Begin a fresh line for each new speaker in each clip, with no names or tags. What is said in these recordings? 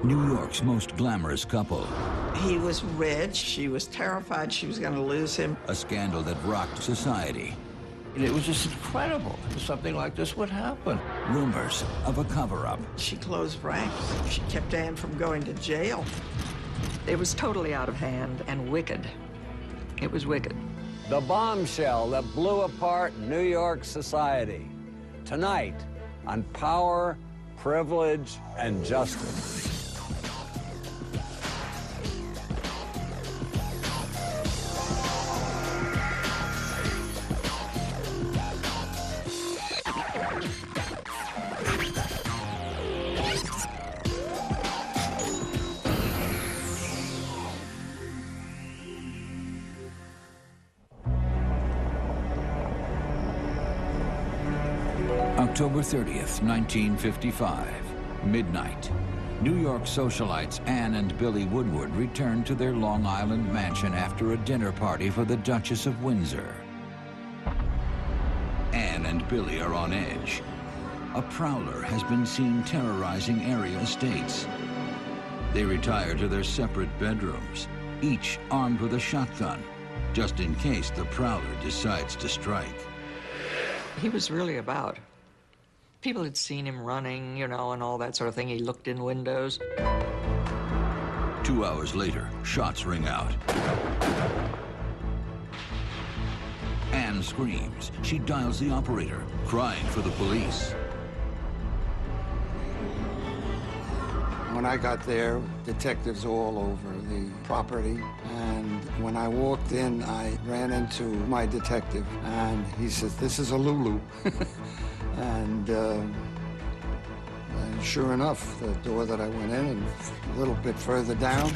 New York's most glamorous couple.
He was rich. She was terrified she was going to lose him.
A scandal that rocked society.
It was just incredible that something like this would happen.
Rumors of a cover-up.
She closed ranks. She kept Anne from going to jail.
It was totally out of hand and wicked. It was wicked.
The bombshell that blew apart New York society. Tonight on Power, Privilege, and Justice.
October 30th, 1955, midnight. New York socialites Anne and Billy Woodward returned to their Long Island mansion after a dinner party for the Duchess of Windsor. Anne and Billy are on edge. A prowler has been seen terrorizing area estates. They retire to their separate bedrooms, each armed with a shotgun, just in case the prowler decides to strike.
He was really about. People had seen him running, you know, and all that sort of thing. He looked in windows.
2 hours later, shots ring out. Anne screams. She dials the operator, crying for the police.
When I got there, detectives all over the property, and when I walked in, I ran into my detective, and he says, "This is a Lulu." And sure enough, the door that I went in, and a little bit further down,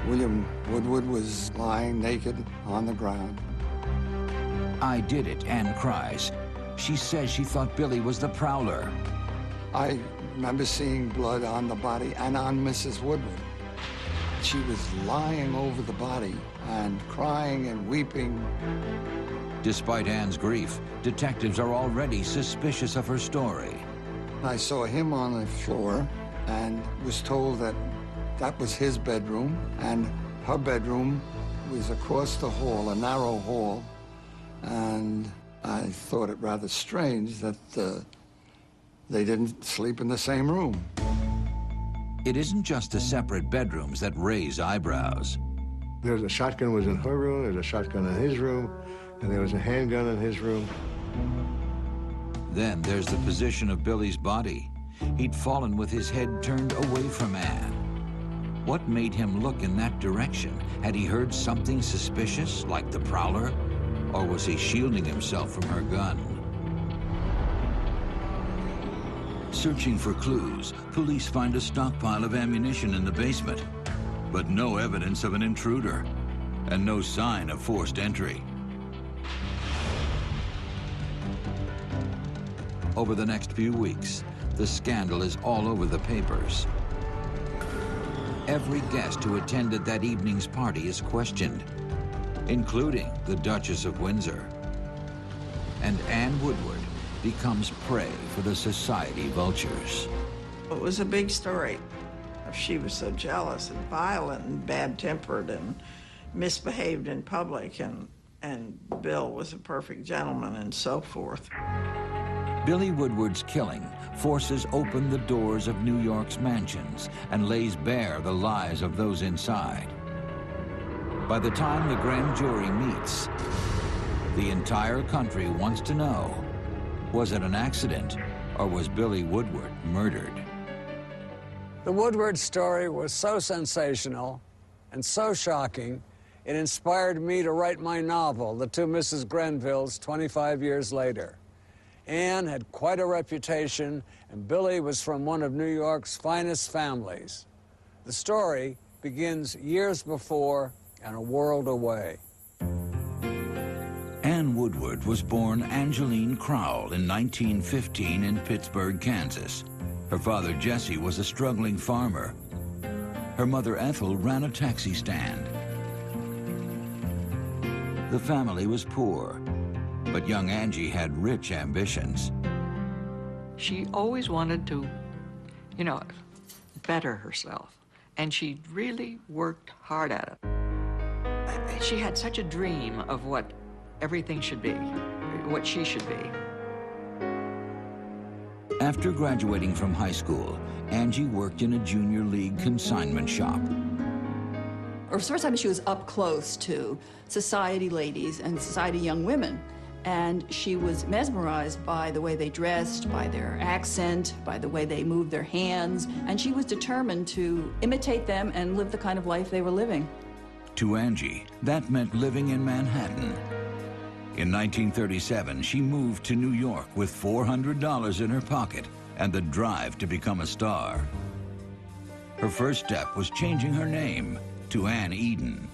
William Woodward was lying naked on the ground.
"I did it," Anne cries. She says she thought Billy was the prowler.
I remember seeing blood on the body and on Mrs. Woodward. She was lying over the body and crying and weeping.
Despite Anne's grief, detectives are already suspicious of her story.
I saw him on the floor and was told that that was his bedroom, and her bedroom was across the hall, a narrow hall, and I thought it rather strange that they didn't sleep in the same room.
It isn't just the separate bedrooms that raise eyebrows.
There's a shotgun was in her room, there's a shotgun in his room, and there was a handgun in his room.
Then there's the position of Billy's body. He'd fallen with his head turned away from Anne. What made him look in that direction? Had he heard something suspicious, like the prowler? Or was he shielding himself from her gun? Searching for clues, police find a stockpile of ammunition in the basement, but no evidence of an intruder, and no sign of forced entry. Over the next few weeks, the scandal is all over the papers. Every guest who attended that evening's party is questioned, including the Duchess of Windsor. And Anne Woodward becomes prey for the society vultures.
It was a big story. She was so jealous and violent and bad-tempered and misbehaved in public, and Bill was a perfect gentleman and so forth.
Billy Woodward's killing forces open the doors of New York's mansions and lays bare the lies of those inside. By the time the grand jury meets, the entire country wants to know, was it an accident or was Billy Woodward murdered?
The Woodward story was so sensational and so shocking, it inspired me to write my novel, The Two Mrs. Grenvilles, 25 years later. Anne had quite a reputation, and Billy was from one of New York's finest families. The story begins years before and a world away.
Anne Woodward was born Angeline Crowell in 1915 in Pittsburgh, Kansas. Her father, Jesse, was a struggling farmer. Her mother, Ethel, ran a taxi stand. The family was poor, but young Angie had rich ambitions.
She always wanted to, you know, better herself. And she really worked hard at it. She had such a dream of what everything should be, what she should be.
After graduating from high school, Angie worked in a junior league consignment shop.
Or the first time she was up close to society ladies and society young women. And she was mesmerized by the way they dressed, by their accent, by the way they moved their hands. And she was determined to imitate them and live the kind of life they were living.
To Angie, that meant living in Manhattan. In 1937, she moved to New York with $400 in her pocket and the drive to become a star. Her first step was changing her name to Ann Eden.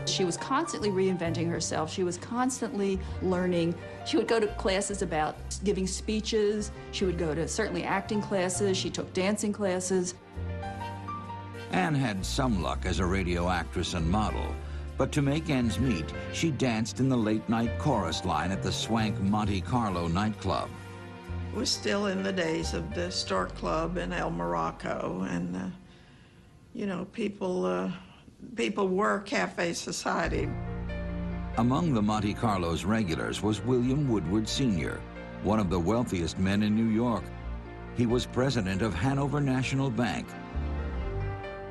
She was constantly reinventing herself. She was constantly learning. She would go to classes about giving speeches. She would go to certainly acting classes. She took dancing classes.
Ann had some luck as a radio actress and model, but to make ends meet, she danced in the late-night chorus line at the swank Monte Carlo nightclub.
It was still in the days of the Stork Club in El Morocco, and, you know, people were cafe society.
Among the Monte Carlo's regulars was William Woodward Sr., one of the wealthiest men in New York. He was president of Hanover National Bank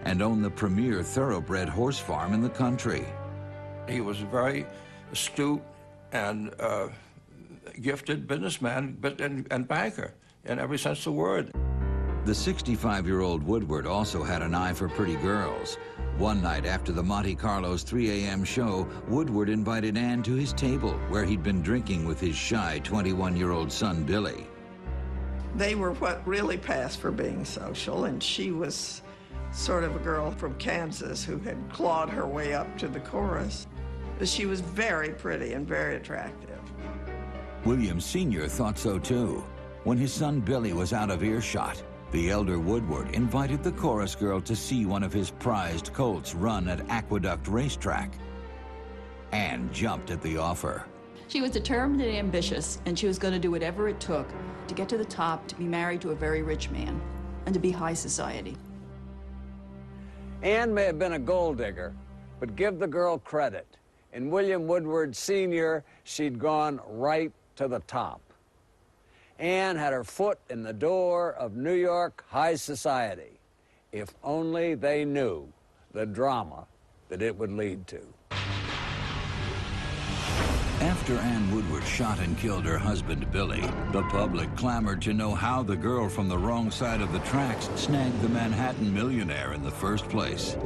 and owned the premier thoroughbred horse farm in the country.
He was a very astute and gifted businessman and banker in every sense of the word.
The 65-year-old Woodward also had an eye for pretty girls. One night after the Monte Carlo's 3 a.m. show, Woodward invited Ann to his table where he'd been drinking with his shy 21-year-old son, Billy.
They were what really passed for being social, and she was sort of a girl from Kansas who had clawed her way up to the chorus. But she was very pretty and very attractive.
William Sr. thought so too. When his son Billy was out of earshot, the elder Woodward invited the chorus girl to see one of his prized colts run at Aqueduct Racetrack. Ann jumped at the offer.
She was determined and ambitious, and she was going to do whatever it took to get to the top, to be married to a very rich man, and to be high society.
Ann may have been a gold digger, but give the girl credit. In William Woodward Sr., she'd gone right to the top. Ann had her foot in the door of New York high society. If only they knew the drama that it would lead to.
After Ann Woodward shot and killed her husband, Billy, the public clamored to know how the girl from the wrong side of the tracks snagged the Manhattan millionaire in the first place.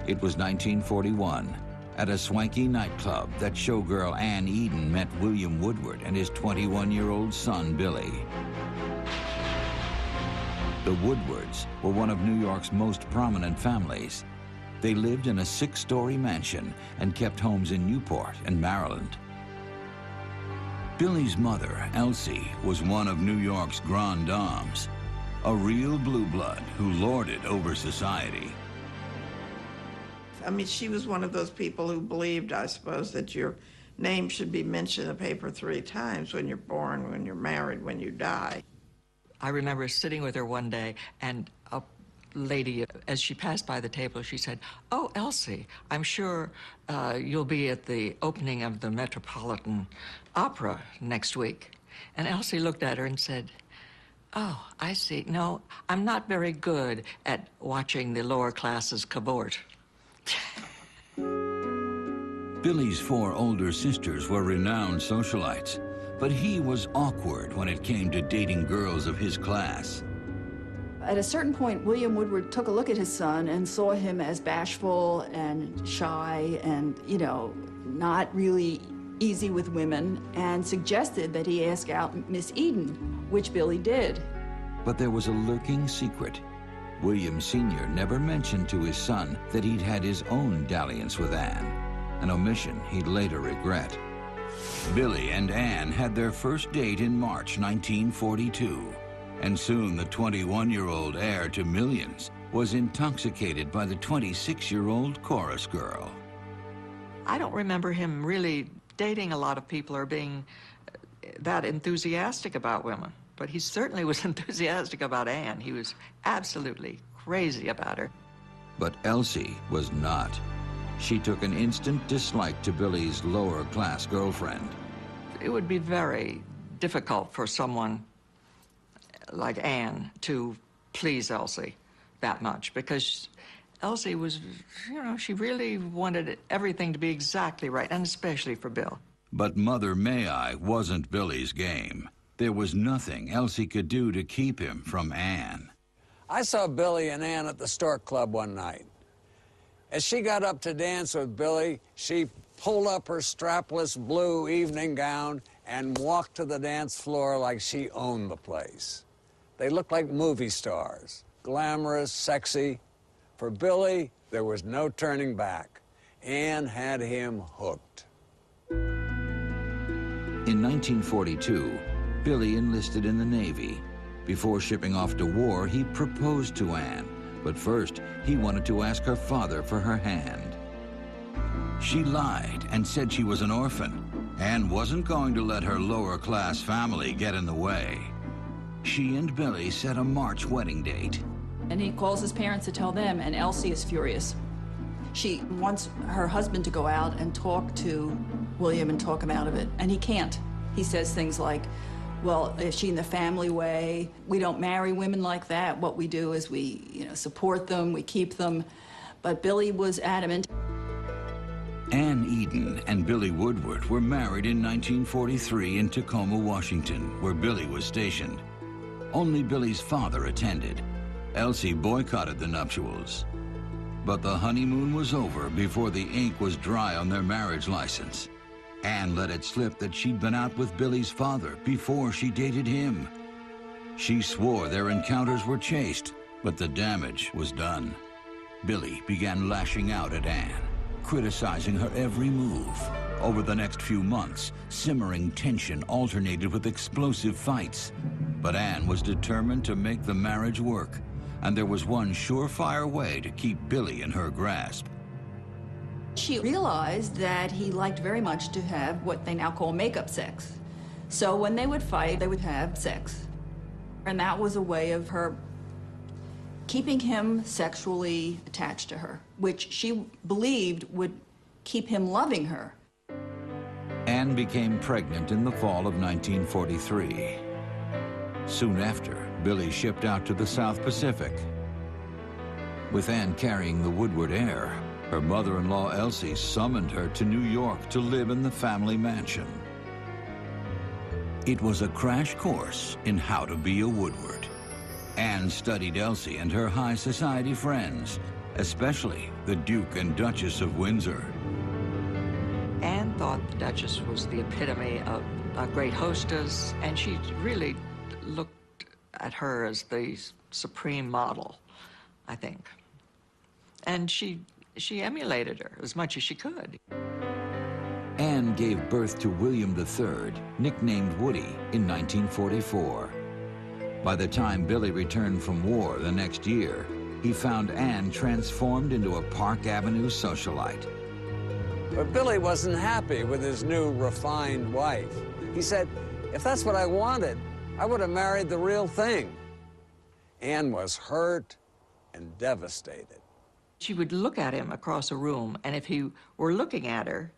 It was 1941. At a swanky nightclub that showgirl Ann Eden met William Woodward and his 21-year-old son, Billy. The Woodwards were one of New York's most prominent families. They lived in a 6-story mansion and kept homes in Newport and Maryland. Billy's mother, Elsie, was one of New York's grandes dames, a real blue blood who lorded over society.
I mean, she was one of those people who believed, I suppose, that your name should be mentioned in the paper 3 times: when you're born, when you're married, when you die.
I remember sitting with her one day, and a lady, as she passed by the table, she said, "Oh, Elsie, I'm sure you'll be at the opening of the Metropolitan Opera next week." And Elsie looked at her and said, "Oh, I see. No, I'm not very good at watching the lower classes cavort."
Billy's 4 older sisters were renowned socialites, but he was awkward when it came to dating girls of his class.
At a certain point, William Woodward took a look at his son and saw him as bashful and shy and, you know, not really easy with women, and suggested that he ask out Miss Eden, which Billy did.
But there was a lurking secret. William Sr. never mentioned to his son that he'd had his own dalliance with Ann, an omission he'd later regret. Billy and Ann had their first date in March 1942, and soon the 21-year-old heir to millions was intoxicated by the 26-year-old chorus girl.
I don't remember him really dating a lot of people or being that enthusiastic about women, but he certainly was enthusiastic about Anne. He was absolutely crazy about her.
But Elsie was not. She took an instant dislike to Billy's lower-class girlfriend.
It would be very difficult for someone like Anne to please Elsie that much, because Elsie was, you know, she really wanted everything to be exactly right, and especially for Bill.
But Mother May I wasn't Billy's game. There was nothing Elsie could do to keep him from Anne.
I saw Billy and Ann at the Stork Club one night. As she got up to dance with Billy, she pulled up her strapless blue evening gown and walked to the dance floor like she owned the place. They looked like movie stars, glamorous, sexy. For Billy, there was no turning back. Anne had him hooked.
In 1942, Billy enlisted in the Navy. Before shipping off to war, he proposed to Anne, but first he wanted to ask her father for her hand. She lied and said she was an orphan. Anne wasn't going to let her lower-class family get in the way. She and Billy set a March wedding date.
And he calls his parents to tell them, and Elsie is furious. She wants her husband to go out and talk to William and talk him out of it, and he can't. He says things like, well, is she in the family way? We don't marry women like that. What we do is we, support them, we keep them. But Billy was adamant.
Anne Eden and Billy Woodward were married in 1943 in Tacoma, Washington, where Billy was stationed. Only Billy's father attended. Elsie boycotted the nuptials. But the honeymoon was over before the ink was dry on their marriage license. Anne let it slip that she'd been out with Billy's father before she dated him. She swore their encounters were chaste, but the damage was done. Billy began lashing out at Anne, criticizing her every move. Over the next few months, simmering tension alternated with explosive fights. But Anne was determined to make the marriage work, and there was one surefire way to keep Billy in her grasp.
She realized that he liked very much to have what they now call makeup sex. So when they would fight, they would have sex. And that was a way of her keeping him sexually attached to her, which she believed would keep him loving her.
Anne became pregnant in the fall of 1943. Soon after, Billy shipped out to the South Pacific. With Anne carrying the Woodward heir, her mother-in-law Elsie summoned her to New York to live in the family mansion. It was a crash course in how to be a Woodward. Anne studied Elsie and her high society friends, especially the Duke and Duchess of Windsor.
Anne thought the Duchess was the epitome of a great hostess, and she really looked at her as the supreme model, I think. And she emulated her as much as she could.
Anne gave birth to William III, nicknamed Woody, in 1944. By the time Billy returned from war the next year, he found Anne transformed into a Park Avenue socialite.
But Billy wasn't happy with his new refined wife. He said, if that's what I wanted, I would have married the real thing. Anne was hurt and devastated.
She would look at him across a room, and if he were looking at her,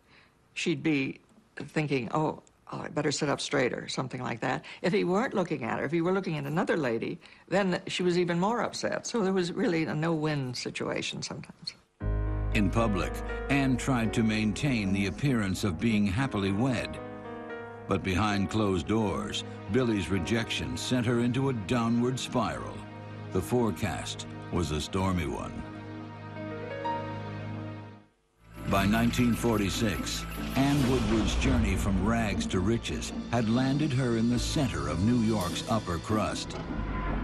she'd be thinking, oh, I better sit up straight or something like that. If he weren't looking at her, if he were looking at another lady, then she was even more upset. So there was really a no-win situation sometimes.
In public, Anne tried to maintain the appearance of being happily wed. But behind closed doors, Billy's rejection sent her into a downward spiral. The forecast was a stormy one. By 1946, Anne Woodward's journey from rags to riches had landed her in the center of New York's upper crust.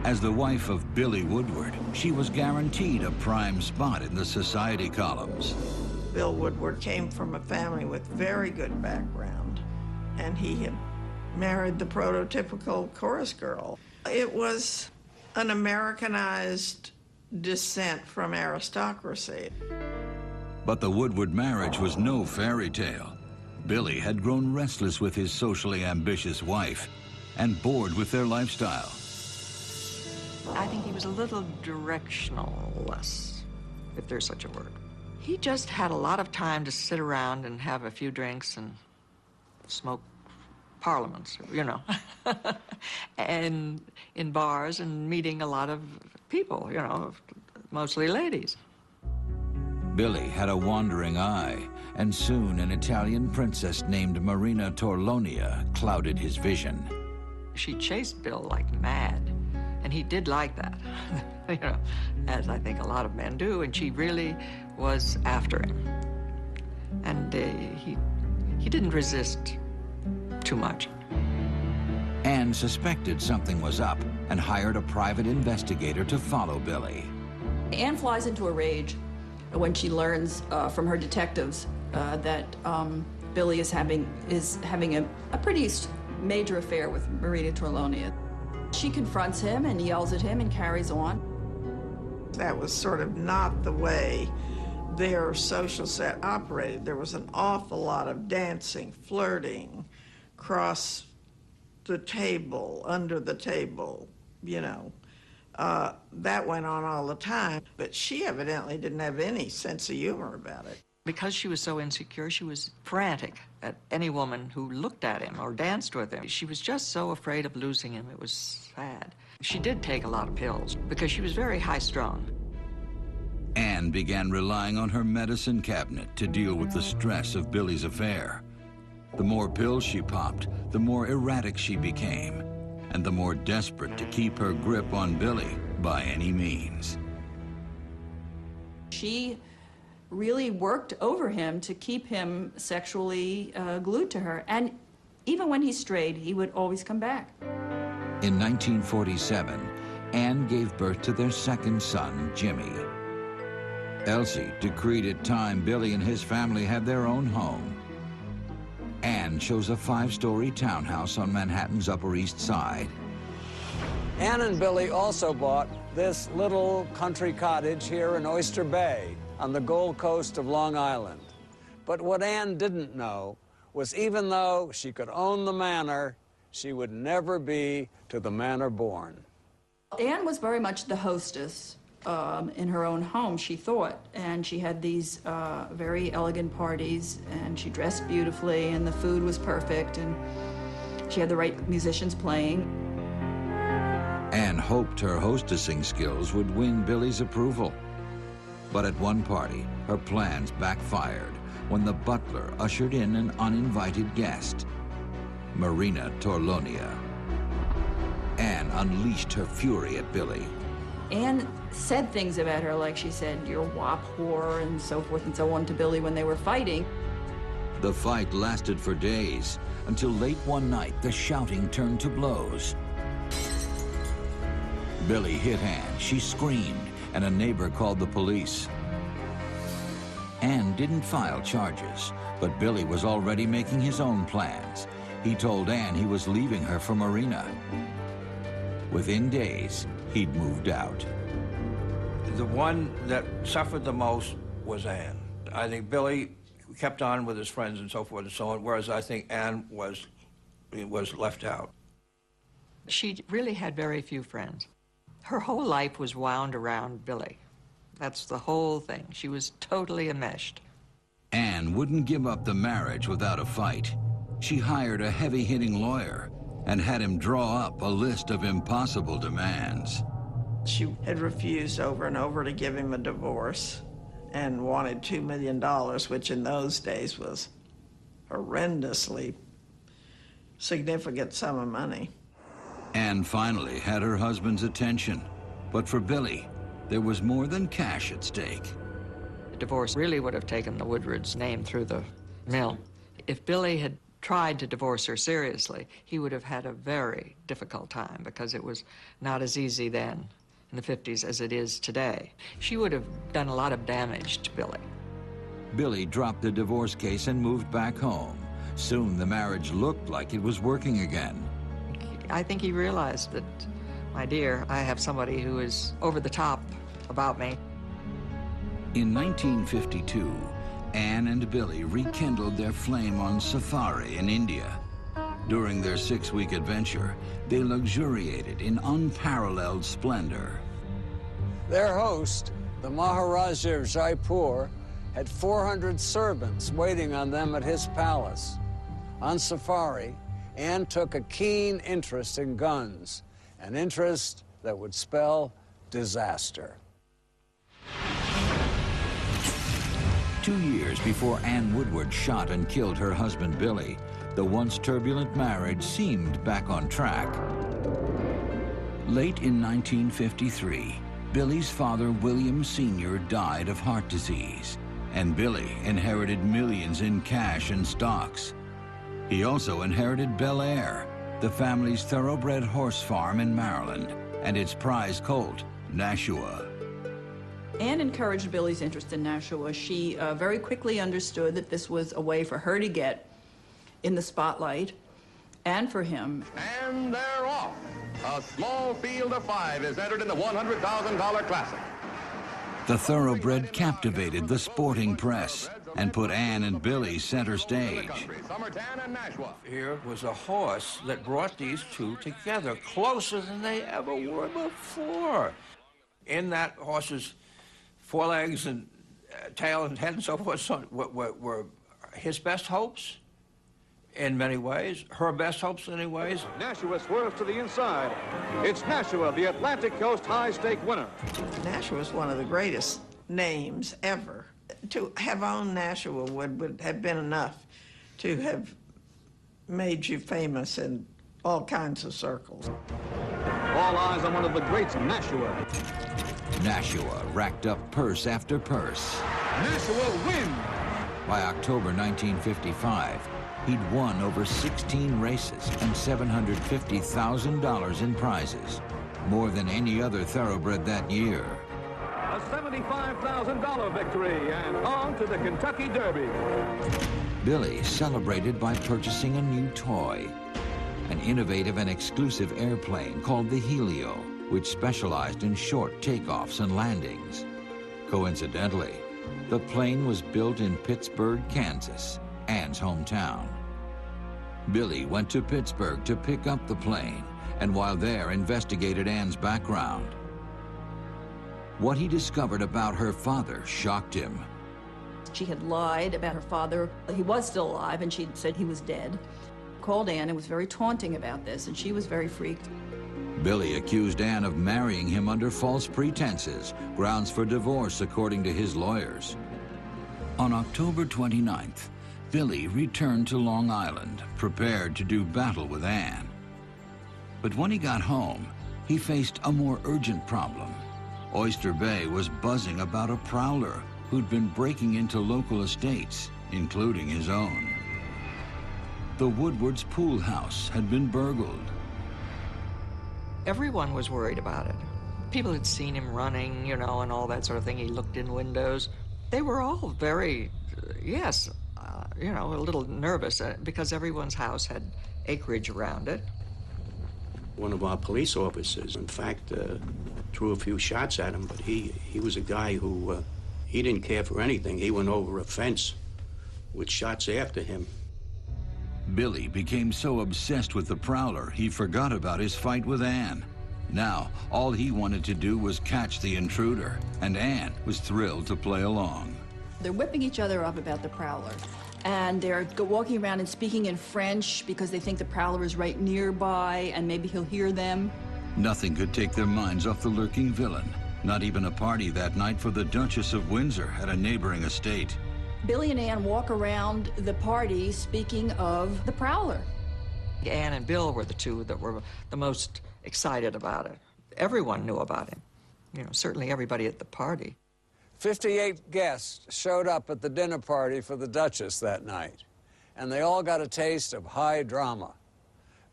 As the wife of Billy Woodward, she was guaranteed a prime spot in the society columns.
Bill Woodward came from a family with very good background, and he had married the prototypical chorus girl. It was an Americanized descent from aristocracy.
But the Woodward marriage was no fairy tale. Billy had grown restless with his socially ambitious wife. and bored with their lifestyle.
I think he was a little directionless, if there's such a word. He just had a lot of time to sit around and have a few drinks and smoke parliaments, you know, and in bars and meeting a lot of people, you know, mostly ladies.
Billy had a wandering eye, and soon an Italian princess named Marina Torlonia clouded his vision.
She chased Bill like mad, and he did like that, you know, as I think a lot of men do, and she really was after him. And he didn't resist too much.
Anne suspected something was up and hired a private investigator to follow Billy.
Anne flies into a rage when she learns from her detectives that Billy is having a pretty major affair with Marina Torlonia. She confronts him and yells at him and carries on.
That was sort of not the way their social set operated. There was an awful lot of dancing, flirting, across the table, under the table, you know. That went on all the time, but she evidently didn't have any sense of humor about it.
Because she was so insecure, she was frantic at any woman who looked at him or danced with him. She was just so afraid of losing him. It was sad. She did take a lot of pills because she was very high-strung.
Anne began relying on her medicine cabinet to deal with the stress of Billy's affair. The more pills she popped, the more erratic she became, and the more desperate to keep her grip on Billy by any means.
She really worked over him to keep him sexually glued to her. And even when he strayed, he would always come back.
In 1947, Anne gave birth to their second son, Jimmy. Elsie decreed it time Billy and his family had their own home. Anne chose a 5-story townhouse on Manhattan's Upper East Side.
Anne and Billy also bought this little country cottage here in Oyster Bay on the Gold Coast of Long Island. But what Anne didn't know was even though she could own the manor, she would never be to the manor born.
Anne was very much the hostess in her own home, she thought, and she had these very elegant parties, and she dressed beautifully, and the food was perfect, and she had the right musicians playing.
Anne hoped her hostessing skills would win Billy's approval. But at one party, her plans backfired when the butler ushered in an uninvited guest, Marina Torlonia. Anne unleashed her fury at Billy.
Anne said things about her, like she said, "You're a wop whore," and so forth and so on to Billy when they were fighting.
The fight lasted for days, until late one night, the shouting turned to blows. Billy hit Anne, she screamed, and a neighbor called the police. Anne didn't file charges, but Billy was already making his own plans. He told Anne he was leaving her for Marina. Within days, he'd moved out.
The one that suffered the most was Anne. I think Billy kept on with his friends and so forth and so on, whereas I think Anne was left out.
She really had very few friends. Her whole life was wound around Billy. That's the whole thing. She was totally enmeshed.
Anne wouldn't give up the marriage without a fight. She hired a heavy-hitting lawyer and had him draw up a list of impossible demands.
She had refused over and over to give him a divorce and wanted $2 million, which in those days was a horrendously significant sum of money.
Anne finally had her husband's attention, but for Billy, there was more than cash at stake.
The divorce really would have taken the Woodward's name through the mill. If Billy had tried to divorce her seriously, he would have had a very difficult time because it was not as easy then in the 50s as it is today. She would have done a lot of damage to Billy.
Billy dropped the divorce case and moved back home. Soon the marriage looked like it was working again.
I think he realized that, my dear, I have somebody who is over the top about me.
In 1952, Anne and Billy rekindled their flame on safari in India. During their 6-week adventure, they luxuriated in unparalleled splendor.
Their host, the Maharaja of Jaipur, had 400 servants waiting on them at his palace. On safari, Anne took a keen interest in guns, an interest that would spell disaster.
2 years before Anne Woodward shot and killed her husband Billy, the once turbulent marriage seemed back on track. Late in 1953, Billy's father, William Sr., died of heart disease, and Billy inherited millions in cash and stocks. He also inherited Bel Air, the family's thoroughbred horse farm in Maryland, and its prize colt, Nashua.
Anne encouraged Billy's interest in Nashua. She very quickly understood that this was a way for her to get in the spotlight, and for him.
And they're off. A small field of 5 is entered in the $100,000 Classic.
The thoroughbred captivated the sporting press and put Anne and Billy center stage.
Here was a horse that brought these two together closer than they ever were before. In that horse's forelegs and tail and head and so forth were his best hopes in many ways, her best hopes in many ways.
Nashua swerves to the inside. It's Nashua, the Atlantic Coast high-stake winner.
Nashua is one of the greatest names ever. To have owned Nashua would have been enough to have made you famous in all kinds of circles.
All eyes on one of the greats, Nashua.
Nashua racked up purse after purse.
Nashua wins!
By October 1955, he'd won over 16 races and $750,000 in prizes, more than any other thoroughbred that year.
A $75,000 victory and on to the Kentucky Derby.
Billy celebrated by purchasing a new toy, an innovative and exclusive airplane called the Helio, which specialized in short takeoffs and landings. Coincidentally, the plane was built in Pittsburgh, Kansas, Anne's hometown. Billy went to Pittsburgh to pick up the plane, and while there investigated Anne's background. What he discovered about her father shocked him.
She had lied about her father. He was still alive, and she said he was dead. Called Anne and was very taunting about this, and she was very freaked.
Billy accused Anne of marrying him under false pretenses, grounds for divorce according to his lawyers. On October 29th, Billy returned to Long Island, prepared to do battle with Anne. But when he got home, he faced a more urgent problem. Oyster Bay was buzzing about a prowler who'd been breaking into local estates, including his own. The Woodward's pool house had been burgled.
Everyone was worried about it. People had seen him running, you know, and all that sort of thing. He looked in windows. They were all very, you know, a little nervous because everyone's house had acreage around it.
One of our police officers, in fact, threw a few shots at him, but he was a guy who, he didn't care for anything. He went over a fence with shots after him.
Billy became so obsessed with the prowler, he forgot about his fight with Anne. Now, all he wanted to do was catch the intruder, and Anne was thrilled to play along.
They're whipping each other up about the prowler, and they're walking around and speaking in French because they think the prowler is right nearby and maybe he'll hear them.
Nothing could take their minds off the lurking villain, not even a party that night for the Duchess of Windsor at a neighboring estate.
Billy and Anne walk around the party speaking of the prowler.
Anne and Bill were the two that were the most excited about it. Everyone knew about him. You know, certainly everybody at the party.
58 guests showed up at the dinner party for the Duchess that night, and they all got a taste of high drama.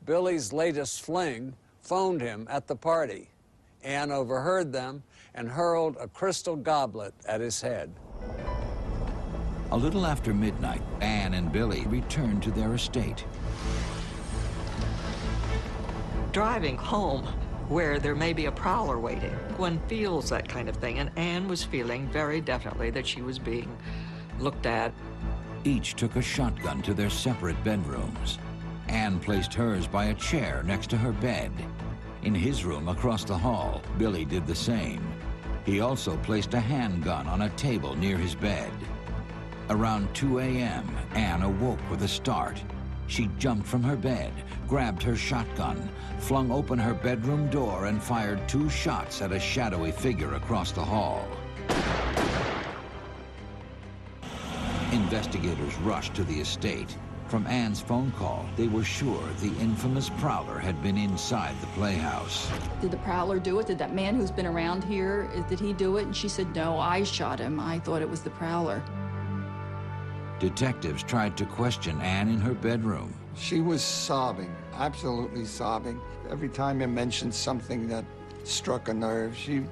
Billy's latest fling phoned him at the party. Anne overheard them and hurled a crystal goblet at his head.
A little after midnight, Anne and Billy returned to their estate.
Driving home, where there may be a prowler waiting, one feels that kind of thing, and Anne was feeling very definitely that she was being looked at.
Each took a shotgun to their separate bedrooms. Anne placed hers by a chair next to her bed. In his room across the hall, Billy did the same. He also placed a handgun on a table near his bed. Around 2 a.m., Anne awoke with a start. She jumped from her bed, grabbed her shotgun, flung open her bedroom door, and fired 2 shots at a shadowy figure across the hall. Investigators rushed to the estate. From Anne's phone call, they were sure the infamous prowler had been inside the playhouse.
Did the prowler do it? Did that man who's been around here, did he do it? And she said, no, I shot him. I thought it was the prowler.
Detectives tried to question Anne in her bedroom.
She was sobbing, absolutely sobbing. Every time you mentioned something that struck a nerve, she'd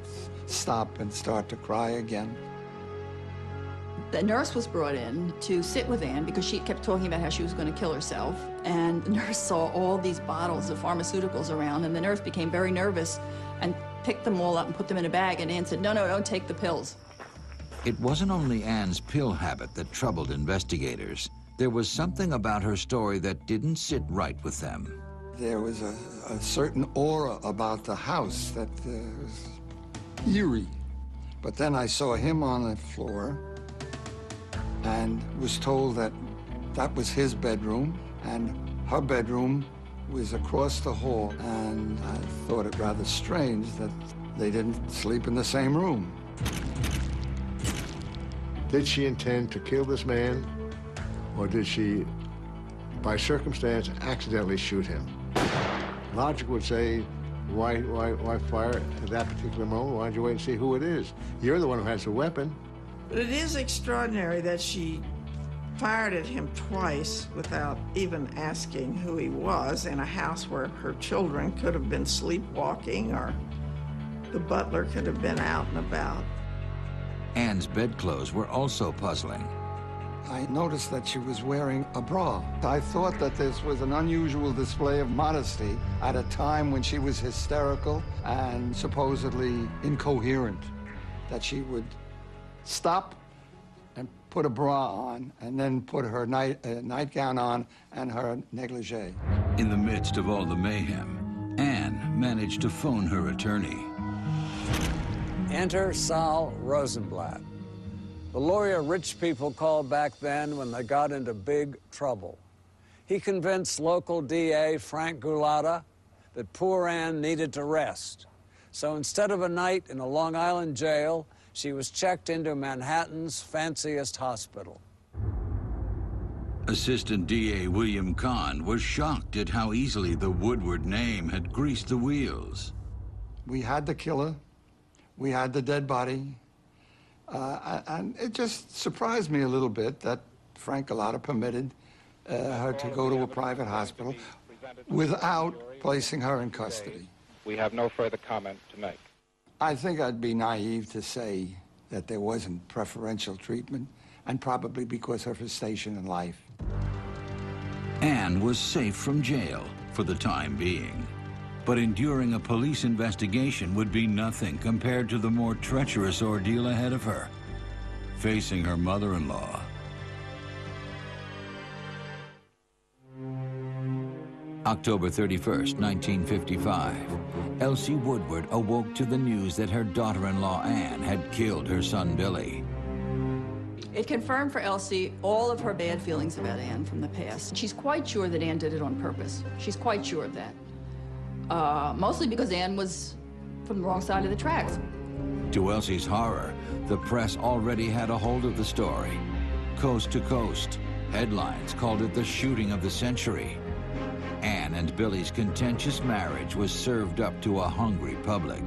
stop and start to cry again.
The nurse was brought in to sit with Anne because she kept talking about how she was going to kill herself. And the nurse saw all these bottles of pharmaceuticals around, and the nurse became very nervous and picked them all up and put them in a bag. And Anne said, no, no, don't take the pills.
It wasn't only Anne's pill habit that troubled investigators. There was something about her story that didn't sit right with them.
There was a certain aura about the house that was eerie. But then I saw him on the floor and was told that that was his bedroom, and her bedroom was across the hall. And I thought it rather strange that they didn't sleep in the same room.
Did she intend to kill this man, or did she, by circumstance, accidentally shoot him? Logic would say, why fire at that particular moment? Why don't you wait and see who it is? You're the one who has the weapon.
But it is extraordinary that she fired at him twice without even asking who he was in a house where her children could have been sleepwalking or the butler could have been out and about.
Anne's bedclothes were also puzzling.
I noticed that she was wearing a bra. I thought that this was an unusual display of modesty at a time when she was hysterical and supposedly incoherent, that she would stop and put a bra on and then put her nightgown on and her negligee.
In the midst of all the mayhem, Anne managed to phone her attorney.
Enter Sal Rosenblatt, the lawyer rich people called back then when they got into big trouble. He convinced local DA Frank Gulata that poor Anne needed to rest. So instead of a night in a Long Island jail, she was checked into Manhattan's fanciest hospital.
Assistant DA William Kahn was shocked at how easily the Woodward name had greased the wheels.
We had the killer, we had the dead body, and it just surprised me a little bit that Frank Gulata permitted her to go to a private hospital without placing her in custody.
We have no further comment to make.
I think I'd be naive to say that there wasn't preferential treatment, and probably because of her station in life.
Anne was safe from jail for the time being. But enduring a police investigation would be nothing compared to the more treacherous ordeal ahead of her, facing her mother-in-law. October 31st, 1955. Elsie Woodward awoke to the news that her daughter-in-law Anne had killed her son Billy.
It confirmed for Elsie all of her bad feelings about Anne from the past. She's quite sure that Anne did it on purpose. She's quite sure of that. Mostly because Anne was from the wrong side of the tracks.
To Elsie's horror, the press already had a hold of the story. Coast to coast, headlines called it the shooting of the century. Anne and Billy's contentious marriage was served up to a hungry public.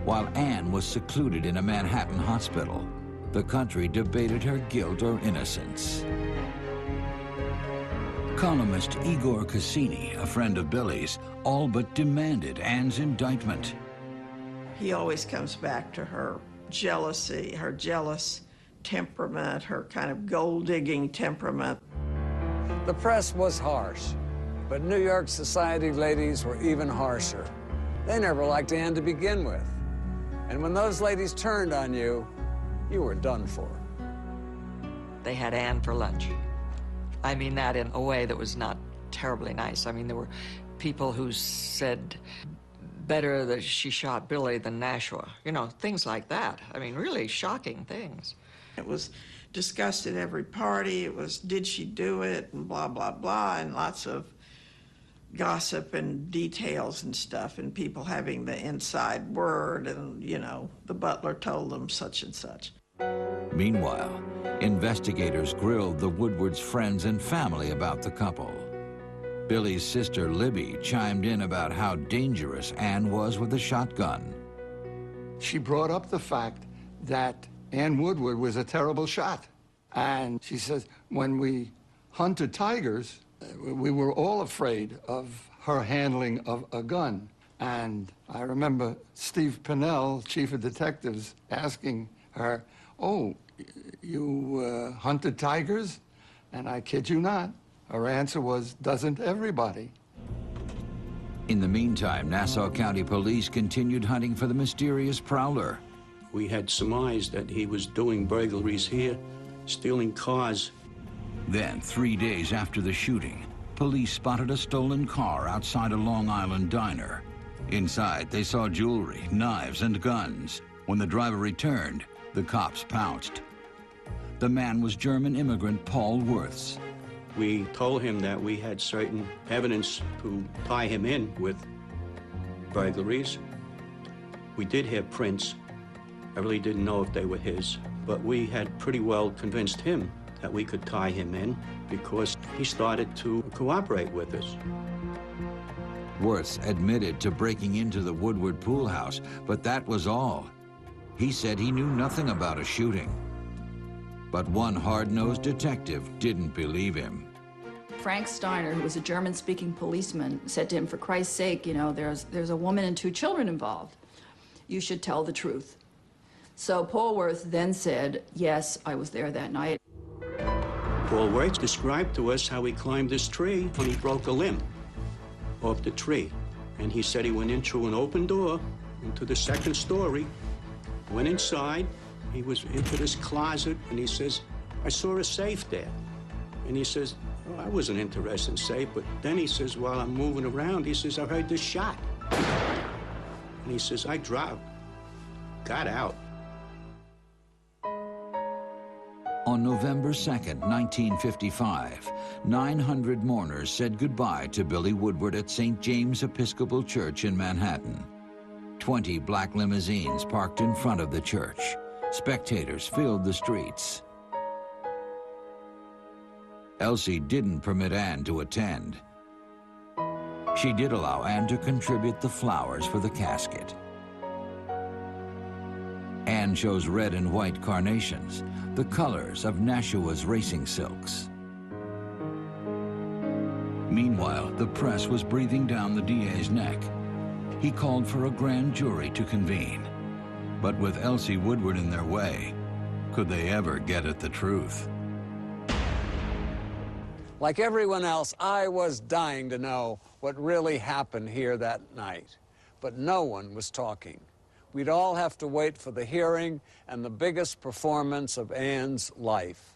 While Anne was secluded in a Manhattan hospital, the country debated her guilt or innocence. Columnist Igor Cassini, a friend of Billy's, all but demanded Anne's indictment.
He always comes back to her jealousy, her jealous temperament, her kind of gold-digging temperament.
The press was harsh, but New York society ladies were even harsher. They never liked Anne to begin with. And when those ladies turned on you, you were done for.
They had Anne for lunch. I mean that in a way that was not terribly nice. I mean, there were people who said better that she shot Billy than Nashua. You know, things like that. I mean, really shocking things.
It was discussed at every party. It was, did she do it, and blah, blah, blah, and lots of gossip and details and stuff, and people having the inside word, and, you know, the butler told them such and such.
Meanwhile, investigators grilled the Woodwards' friends and family about the couple. Billy's sister, Libby, chimed in about how dangerous Anne was with a shotgun.
She brought up the fact that Ann Woodward was a terrible shot. And she says, when we hunted tigers, we were all afraid of her handling of a gun. And I remember Steve Pinnell, chief of detectives, asking her, oh, you hunted tigers? And I kid you not, her answer was, doesn't everybody?
In the meantime, Nassau County Police continued hunting for the mysterious prowler.
We had surmised that he was doing burglaries here, stealing cars.
Then, 3 days after the shooting, police spotted a stolen car outside a Long Island diner. Inside, they saw jewelry, knives, and guns. When the driver returned, the cops pounced. The man was German immigrant Paul Worths.
We told him that we had certain evidence to tie him in with burglaries. We did have prints. I really didn't know if they were his, but we had pretty well convinced him that we could tie him in because he started to cooperate with us.
Worths admitted to breaking into the Woodward pool house, but that was all. He said he knew nothing about a shooting. But one hard-nosed detective didn't believe him.
Frank Steiner, who was a German-speaking policeman, said to him, for Christ's sake, you know, there's a woman and 2 children involved. You should tell the truth. So Paul Worth then said, yes, I was there that night.
Paul Worth described to us how he climbed this tree and he broke a limb off the tree. And he said he went in through an open door into the 2nd story, went inside, he was into this closet, and he says, I saw a safe there. And he says, oh, I wasn't interested in safe, but then he says, while I'm moving around, he says, I heard this shot. And he says, I dropped, got out.
On November 2nd, 1955, 900 mourners said goodbye to Billy Woodward at St. James Episcopal Church in Manhattan. 20 black limousines parked in front of the church. Spectators filled the streets. Elsie didn't permit Anne to attend. She did allow Anne to contribute the flowers for the casket. Anne chose red and white carnations, the colors of Nashua's racing silks. Meanwhile, the press was breathing down the DA's neck. He called for a grand jury to convene. But with Elsie Woodward in their way, could they ever get at the truth?
Like everyone else, I was dying to know what really happened here that night. But no one was talking. We'd all have to wait for the hearing and the biggest performance of Anne's life.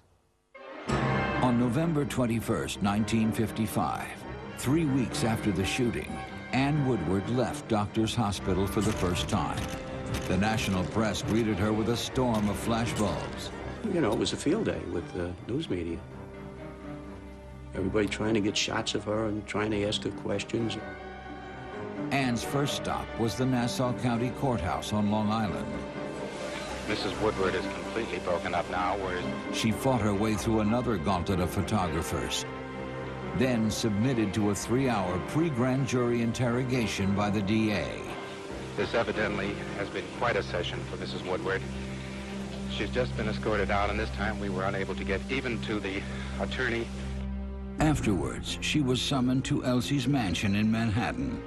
On November 21st, 1955, 3 weeks after the shooting, Anne Woodward left Doctors Hospital for the first time. The national press greeted her with a storm of flashbulbs.
You know, it was a field day with the news media. Everybody trying to get shots of her and trying to ask her questions.
Anne's first stop was the Nassau County Courthouse on Long Island.
Mrs. Woodward is completely broken up now.
She fought her way through another gauntlet of photographers, then submitted to a 3-hour pre-grand jury interrogation by the DA.
This evidently has been quite a session for Mrs. Woodward. She's just been escorted out, and this time we were unable to get even to the attorney.
Afterwards, she was summoned to Elsie's mansion in Manhattan.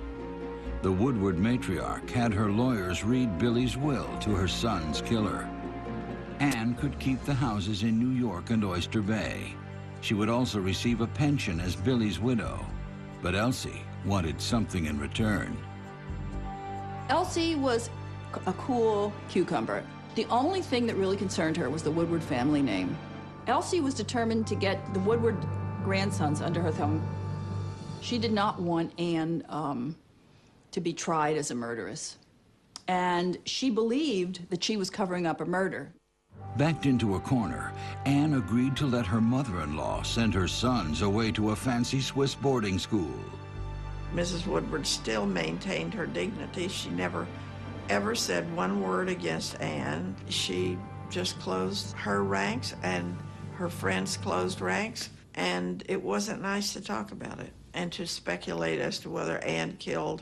The Woodward matriarch had her lawyers read Billy's will to her son's killer. Anne could keep the houses in New York and Oyster Bay. She would also receive a pension as Billy's widow, but Elsie wanted something in return.
Elsie was a cool cucumber. The only thing that really concerned her was the Woodward family name. Elsie was determined to get the Woodward grandsons under her thumb. She did not want Anne to be tried as a murderess. And she believed that she was covering up a murder.
Backed into a corner, Anne agreed to let her mother-in-law send her sons away to a fancy Swiss boarding school.
Mrs. Woodward still maintained her dignity. She never ever said one word against Anne. She just closed her ranks, and her friends closed ranks, and it wasn't nice to talk about it and to speculate as to whether Anne killed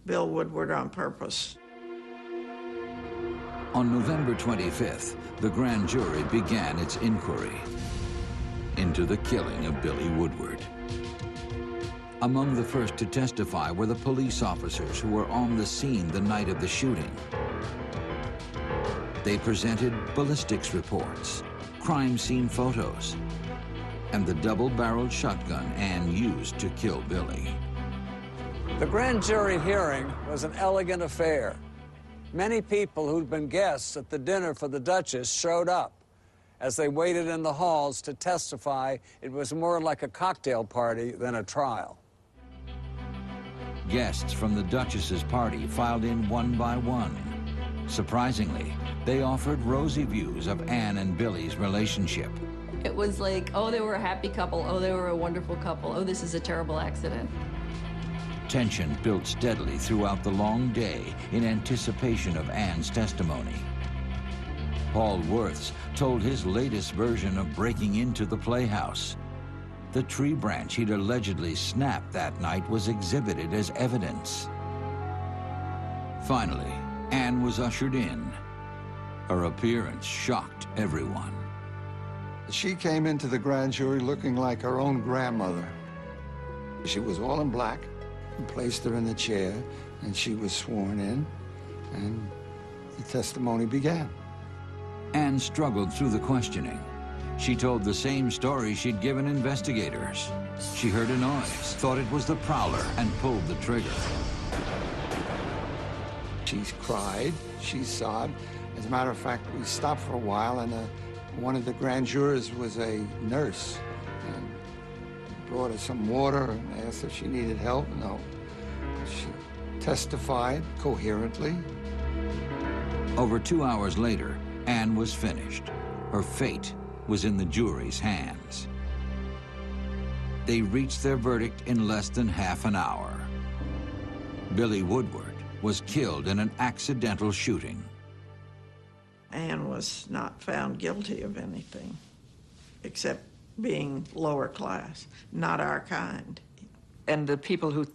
Bill Woodward on purpose.
On November 25th, the grand jury began its inquiry into the killing of Billy Woodward. Among the first to testify were the police officers who were on the scene the night of the shooting. They presented ballistics reports, crime scene photos, and the double-barreled shotgun Anne used to kill Billy.
The grand jury hearing was an elegant affair. Many people who'd been guests at the dinner for the Duchess showed up. As they waited in the halls to testify, it was more like a cocktail party than a trial.
Guests from the Duchess's party filed in one by one. Surprisingly, they offered rosy views of Anne and Billy's relationship.
It was like, oh, they were a happy couple. Oh, they were a wonderful couple. Oh, this is a terrible accident.
Tension built steadily throughout the long day in anticipation of Anne's testimony. Paul Worths told his latest version of breaking into the playhouse. The tree branch he'd allegedly snapped that night was exhibited as evidence. Finally, Anne was ushered in. Her appearance shocked everyone.
She came into the grand jury looking like her own grandmother. She was all in black. We placed her in the chair, and she was sworn in, and the testimony began.
Anne struggled through the questioning. She told the same story she'd given investigators. She heard a noise, thought it was the prowler, and pulled the trigger.
She cried, she sobbed. As a matter of fact, we stopped for a while, and one of the grand jurors was a nurse, and brought her some water and asked if she needed help. No. She testified coherently.
Over 2 hours later, Anne was finished. Her fate was in the jury's hands. They reached their verdict in less than half an hour. Billy Woodward was killed in an accidental shooting.
Anne was not found guilty of anything except being lower class, not our kind.
And the people who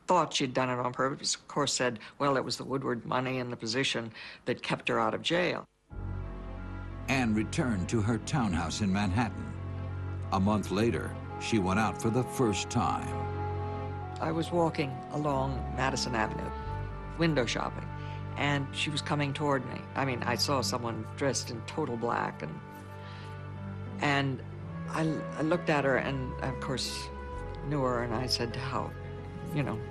thought she'd done it on purpose, of course, said, well, it was the Woodward money and the position that kept her out of jail.
Anne returned to her townhouse in Manhattan. A month later, she went out for the first time.
I was walking along Madison Avenue, window shopping, and she was coming toward me. I mean, I saw someone dressed in total black, and I looked at her and, of course, knew her, and I said,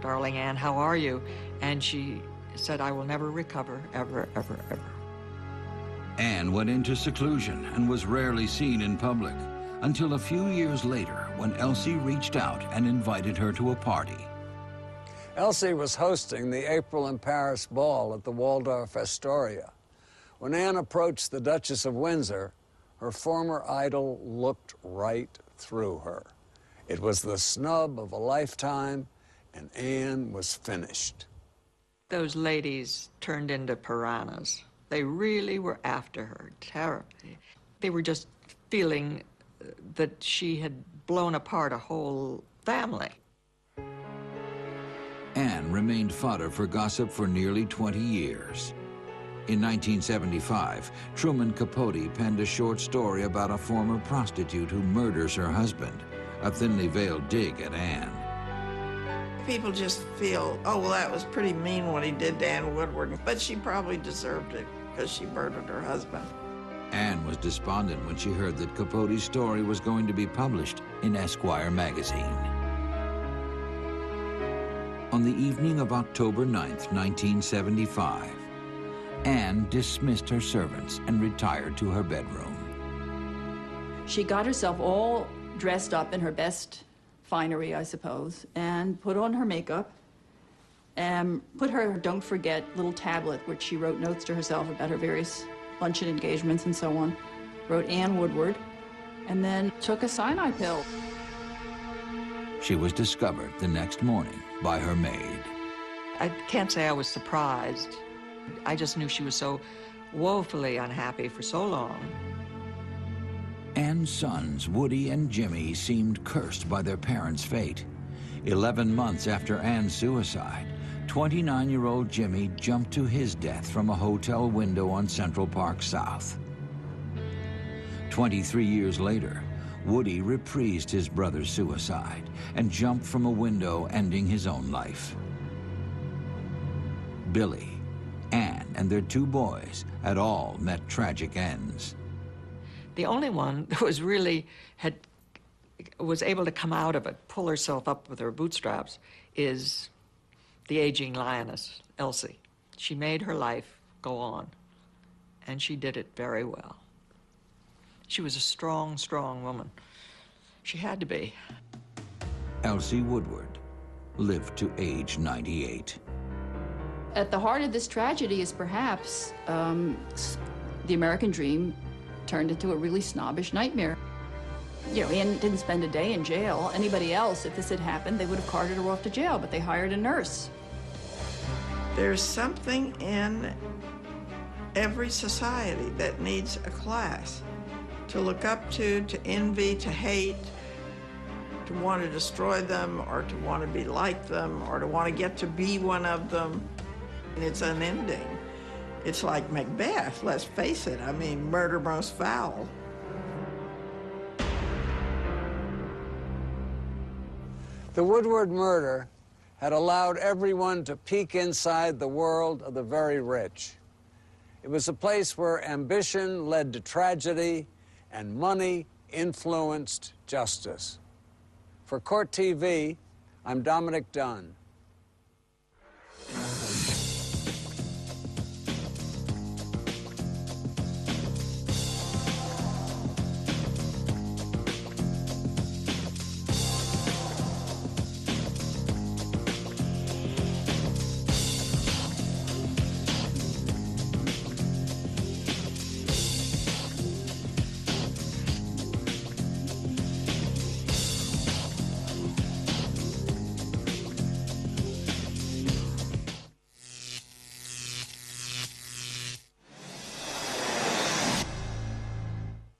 darling Anne, how are you? And she said, I will never recover, ever, ever, ever.
Anne went into seclusion and was rarely seen in public until a few years later when Elsie reached out and invited her to a party.
Elsie was hosting the April in Paris ball at the Waldorf Astoria. When Anne approached the Duchess of Windsor, her former idol looked right through her. It was the snub of a lifetime, and Anne was finished.
Those ladies turned into piranhas. They really were after her terribly. They were just feeling that she had blown apart a whole family.
Anne remained fodder for gossip for nearly 20 years. In 1975, Truman Capote penned a short story about a former prostitute who murders her husband, a thinly veiled dig at Anne.
People just feel, oh, well, that was pretty mean what he did to Anne Woodward, but she probably deserved it because she murdered her husband.
Anne was despondent when she heard that Capote's story was going to be published in Esquire magazine. On the evening of October 9th, 1975, Anne dismissed her servants and retired to her bedroom.
She got herself all dressed up in her best finery, I suppose, and put on her makeup and put her don't forget little tablet, which she wrote notes to herself about her various luncheon engagements and so on, wrote Ann Woodward, and then took a cyanide pill.
She was discovered the next morning by her maid.
I can't say I was surprised. I just knew she was so woefully unhappy for so long.
Ann's sons, Woody and Jimmy, seemed cursed by their parents' fate. 11 months after Ann's suicide, 29-year-old Jimmy jumped to his death from a hotel window on Central Park South. 23 years later, Woody reprised his brother's suicide and jumped from a window, ending his own life. Billy, Ann, and their 2 boys had all met tragic ends.
The only one that was really was able to come out of it, pull herself up with her bootstraps, is the aging lioness, Elsie. She made her life go on, and she did it very well. She was a strong, strong woman. She had to be.
Elsie Woodward lived to age 98.
At the heart of this tragedy is perhaps the American dream turned into a really snobbish nightmare. You know, Anne didn't spend a day in jail. Anybody else, if this had happened, they would have carted her off to jail, but they hired a nurse.
There's something in every society that needs a class to look up to envy, to hate, to want to destroy them, or to want to be like them, or to want to get to be one of them. And it's unending. It's like Macbeth, let's face it. I mean, murder most foul.
The Woodward murder had allowed everyone to peek inside the world of the very rich. It was a place where ambition led to tragedy and money influenced justice. For Court TV, I'm Dominick Dunne.